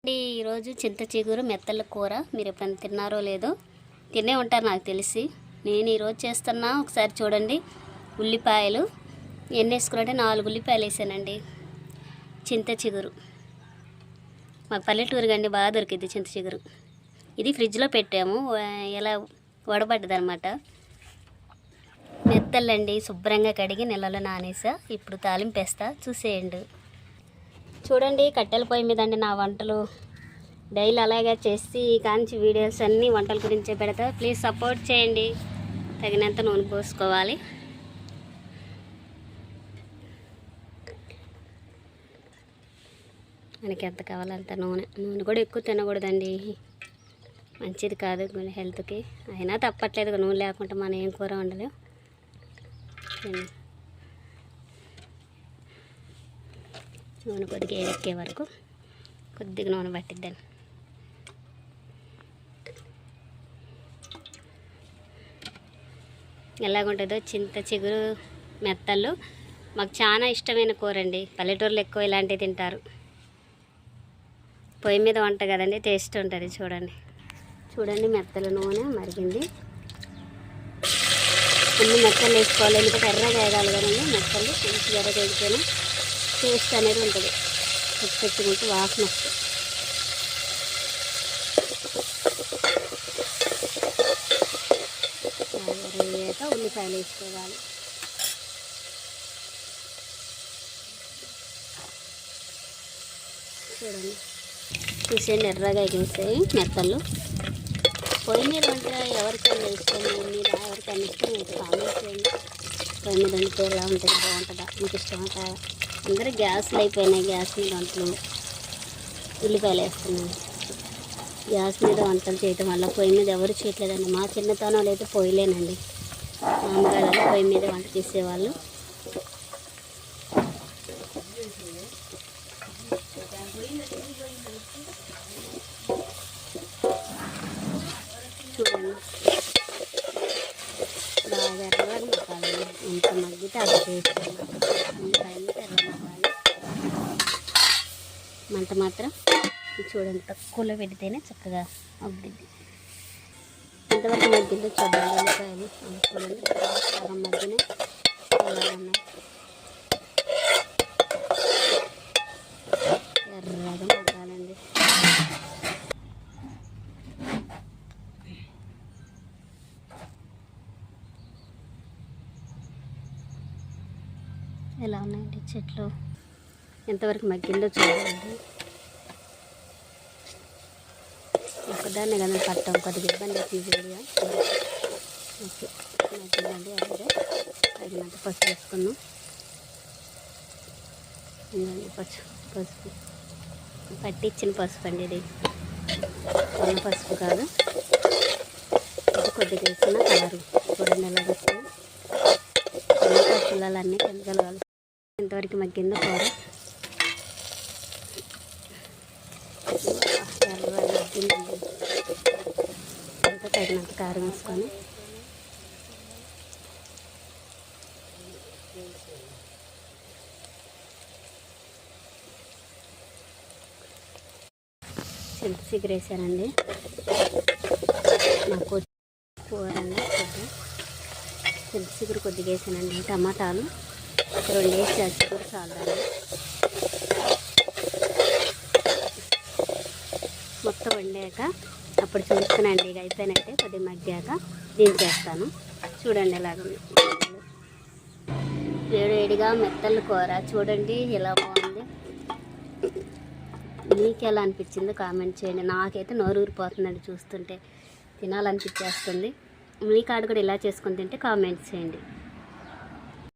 ఈరోజు చింత చిగురు మెత్తల కూర మీరు ఎప్పుడైనా తిన్నారో లేదో తినే ఉంటారు నాకు తెలిసి. నేను ఈరోజు చేస్తున్నా, ఒకసారి చూడండి. ఉల్లిపాయలు ఎన్ని వేసుకున్నట్టే 4 ఉల్లిపాయలు వేసానండి. చింత చిగురు మా పల్లెటూరు కండి, బాగా దొరికింది చింత చిగురు. ఇది ఫ్రిడ్జ్లో పెట్టాము, ఎలా వడబడ్డది అనమాట. మెత్తలండి శుభ్రంగా కడిగి నెలలో నానేసా. ఇప్పుడు తాలింపేస్తా, చూసేయండి. చూడండి, కట్టెల పొయ్యి మీద అండి నా వంటలు. డైలీ అలాగే చేసి కాంచి వీడియోస్ అన్నీ వంటల గురించే పెడతా. ప్లీజ్ సపోర్ట్ చేయండి. తగినంత నూనె పోసుకోవాలి. మనకి ఎంత కావాలంత నూనె కూడా ఎక్కువ తినకూడదండి, మంచిది కాదు హెల్త్కి. అయినా తప్పట్లేదు, నూనె లేకుండా మనం ఏం కూర వండలేం. నూనె కొద్దిగా ఎక్కే వరకు కొద్దిగా నూనె పట్టిద్దాన్ని. ఎలాగుంటుందో చింత చిగురు మెత్తళ్ళు మాకు చాలా ఇష్టమైన కూర అండి. పల్లెటూరులో ఎక్కువ ఇలాంటివి తింటారు. పొయ్యి మీద వంట కదండి, టేస్ట్ ఉంటుంది. చూడండి మెత్తల నూనె మరిగింది. అన్ని మెత్తలు వేసుకోవాలి, ఎందుకంటే ఎర్రగా వేయాలి కదండి. మెత్తలు కొంచెం ఎర్రగా వేగితేనే టేస్ట్ అనేది ఉంటుంది. పెట్టుకుంటూ వాసన వస్తుంది. వేయాక ఉల్లిపాయలు వేసుకోవాలి. చూడండి, చూసేయండి, ఎర్రగా ఎగిస్తాయి మెత్తలు. పొయ్యి మీద వంట ఎవరికైనా ఇష్టం, మీద ఎవరికైనా ఇష్టం అయితే కామెంట్ చేయండి. పొయ్యి మీద వండితే ఎలా ఉంటుంది, బాగుంటుందా, మీకు ఇష్టమవుతా? అందరూ గ్యాస్లు అయిపోయినాయి, గ్యాస్ మీద వంటలు. ఉల్లిపాయలు వేస్తున్నాను. గ్యాస్ మీద వంటలు చేయటం వల్ల పొయ్యి మీద ఎవరు చేయట్లేదండి. మా చిన్నతనంలో అయితే పొయ్యిలేనండి, మామగారు పొయ్యి మీద వంట చేసేవాళ్ళు. చూడండి, బాగా ఎర్రగా మగ్గాలి. ఎంత మగ్గితే అది చేస్తున్నాను. ఉల్లిపాయలు ఎర్ర మగ్గాలి. మంట మాత్రం చూడండి తక్కువలో పెడితేనే చక్కగా మగ్గిద్ది. ఎంతవరకు మగ్గిందో చూడండి. ఉల్లిపాయలు చూడండి, సగం మగ్గిన ఉన్నాయి. ఎర్రగా మగ్గాలండి. ఎలా ఉన్నాయండి చెట్లు, ఎంతవరకు మగ్గిందో చూడండి. ఒకదాన్ని కదా పట్టం, కొద్దిగా ఇబ్బంది అవుతుంది వీడియో. ఓకే, మగ్గిందండి. అలాగే తగినంత పసుపు వేసుకున్నాం. పసుపు పట్టించిన పసుపు అండి, ఇది కొన్న పసుపు కాదు. ఇది కొద్దిగా వేసిన కలరు చూడండి ఎలా వస్తుంది. పసుపులన్నీ కెమికల్ కలిసి ఎంతవరకు మగ్గిందో కూర. అంతా తగినంత కారం వేసుకొని చింత చిగురు వేసానండి. నాకు కూర అండి. చింత చిగురు కొద్దిగా వేసానండి. టమాటాలు 2 వేసి చిగురు చాలండి. మొత్తం వండాక అప్పుడు చూస్తానండి. ఇక అయిపోయినట్టే, కొద్దిగా మగ్గాక దించేస్తాను. చూడండి ఎలాగుంది వేడివేడిగా మెత్తల కూర. చూడండి ఎలా బాగుంది. మీకు ఎలా అనిపించిందో కామెంట్ చేయండి. నాకైతే నోరు ఊరిపోతుందండి, చూస్తుంటే తినాలనిపించేస్తుంది. మీ కాడ కూడా ఇలా చేసుకొని తింటే కామెంట్ చేయండి.